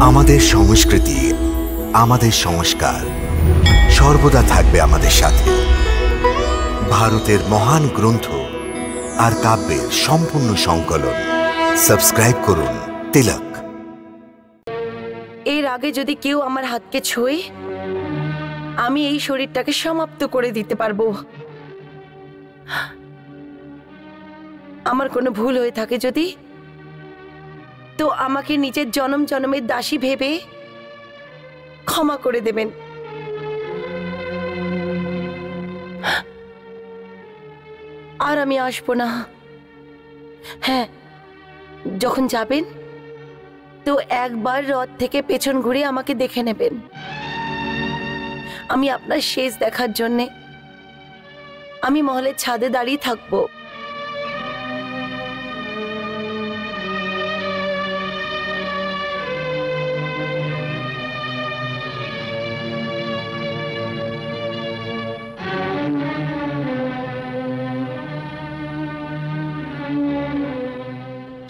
আমাদের সংস্কৃতি, আমাদের সংস্কার সর্বদা থাকবে আমাদের সাথে। ভারতের মহান গ্রন্থ আর কাব্যের সম্পূর্ণ সংকলন। সাবস্ক্রাইব করুন তিলক। এর আগে যদি কেউ আমার হাতকে ছোঁয়ে, আমি এই শরীরটাকে সমাপ্ত করে দিতে পারবো। আমার কোনো ভুল হয়ে থাকে যদি, তো আমাকে নিজের জনম জনমের দাসী ভেবে ক্ষমা করে দেবেন। আর আমি আসবো না। হ্যাঁ, যখন যাবেন তো একবার রথ থেকে পেছন ঘুরে আমাকে দেখে নেবেন। আমি আপনার শেষ দেখার জন্যে আমি মহলের ছাদে দাঁড়িয়ে থাকবো।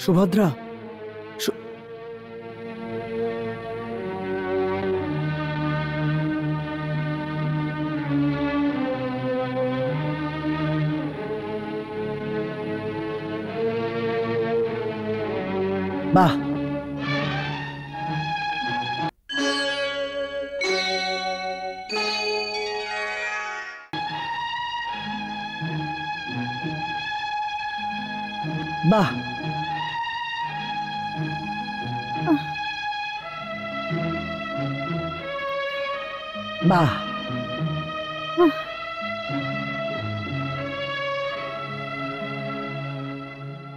সুভদ্রা, বাহ, বাহ, বাহ,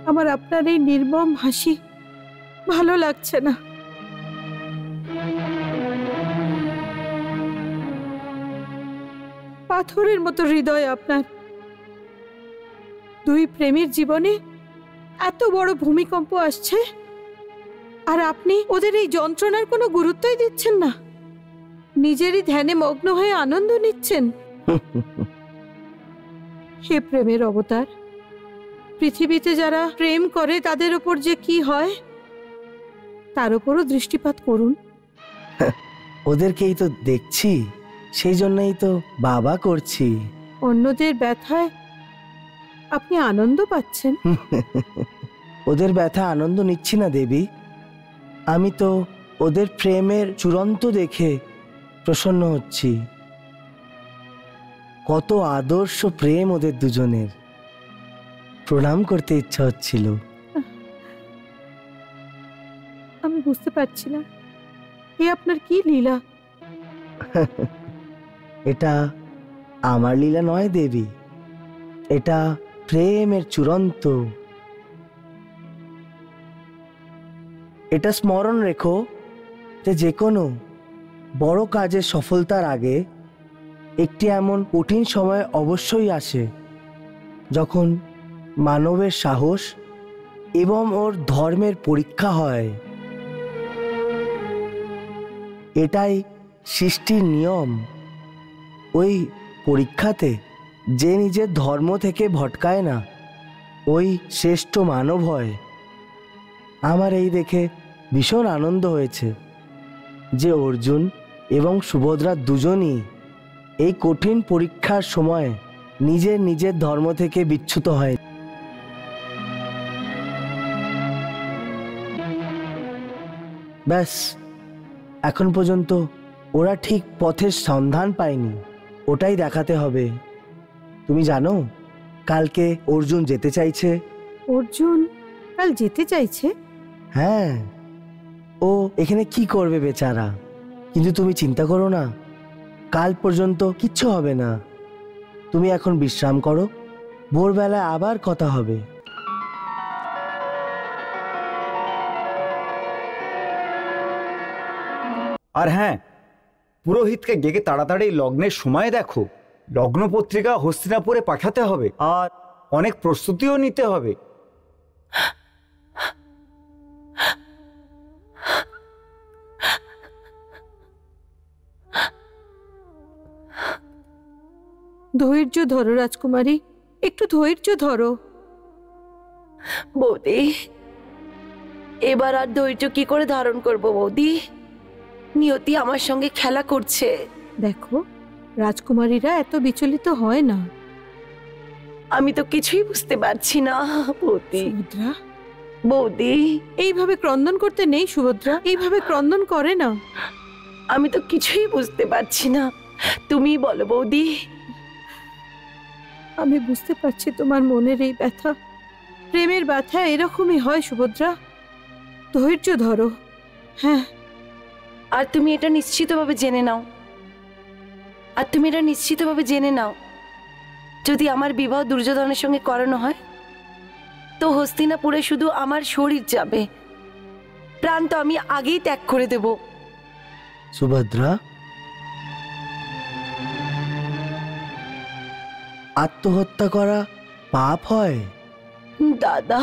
আমার আপনার এই নির্মম হাসি ভালো লাগছে না। পাথরের মতো হৃদয় আপনার। দুই প্রেমীর জীবনে এত বড় ভূমিকম্প আসছে, আর আপনি ওদের এই যন্ত্রণার কোনো গুরুত্বই দিচ্ছেন না। নিজেরই ধ্যানে মগ্ন হয়ে আনন্দ নিচ্ছেন। হে প্রেমের অবতার, পৃথিবীতে যারা প্রেম করে তাদের ওপর যে কি হয় তার উপরও দৃষ্টিপাত করুন। ওদেরকেই তো দেখছি, সেই জন্যই তো বাবা করছি। অন্যদের ব্যথায় আপনি আনন্দ পাচ্ছেন। ওদের ব্যথা আনন্দ নিচ্ছি না দেবী, আমি তো ওদের প্রেমের চূড়ান্ত দেখে প্রসন্ন হচ্ছি। কত আদর্শ প্রেম ওদের দুজনের, প্রণাম করতে ইচ্ছা হচ্ছিল। আমি বুঝতে পারছি না, এ আপনার কি লীলা? এটা আমার লীলা নয় দেবী, এটা প্রেমের চূড়ান্ত। এটা স্মরণ রেখো যে কোনো বড় কাজের সফলতার আগে একটি এমন কঠিন সময় অবশ্যই আসে, যখন মানবের সাহস এবং ওর ধর্মের পরীক্ষা হয়। এটাই সৃষ্টির নিয়ম। ওই পরীক্ষাতে যে নিজের ধর্ম থেকে ভটকায় না, ওই শ্রেষ্ঠ মানব হয়। আমার এই দেখে ভীষণ আনন্দ হয়েছে যে অর্জুন এবং সুভদ্রা দুজনই এই কঠিন পরীক্ষার সময় নিজের নিজের ধর্ম থেকে বিচ্যুত হয়। ব্যাস, এখন পর্যন্ত ওরা ঠিক পথের সন্ধান পায়নি, ওটাই দেখাতে হবে। তুমি জানো, কালকে অর্জুন যেতে চাইছে। অর্জুন কাল যেতে চাইছে? হ্যাঁ, ও এখানে কি করবে বেচারা। কিন্তু তুমি চিন্তা করো না, কাল পর্যন্ত কিচ্ছু হবে না। তুমি এখন বিশ্রাম করো, ভোরবেলায় আবার কথা হবে। আর হ্যাঁ, পুরোহিতকে ডেকে তাড়াতাড়ি লগ্নের সময় দেখো। লগ্ন পত্রিকা হস্তিনাপুরে পাঠাতে হবে, আর অনেক প্রস্তুতিও নিতে হবে। ধৈর্য ধরো রাজকুমারী, একটু ধৈর্য ধরো। বৌদি, এবার আর ধৈর্য কি করে ধারণ করব বৌদি? নিয়তি আমার সঙ্গে খেলা করছে। দেখো, রাজকুমারীরা এত বিচলিত হয় না। আমি তো কিছুই বুঝতে পারছি না বৌদি। সুভদ্রা, বৌদি, এইভাবে ক্রন্দন করতে নেই সুভদ্রা, এইভাবে ক্রন্দন করে না। আমি তো কিছুই বুঝতে পারছি না, তুমি বলো বৌদি। আমি বুঝতে পারছি তোমার মনের এই ব্যথা। প্রেমের ব্যথা এরকমই হয় সুভদ্রা, ধৈর্য ধরো। হ্যাঁ, আর তুমি এটা নিশ্চিতভাবে জেনে নাও, যদি আমার বিবাহ দুর্যোধনের সঙ্গে করানো হয় তো হস্তিনাপুরে শুধু আমার শরীর যাবে, প্রাণ তো আমি আগেই ত্যাগ করে দেব। সুভদ্রা, আত্মহত্যা করা পাপ হয়? দাদা,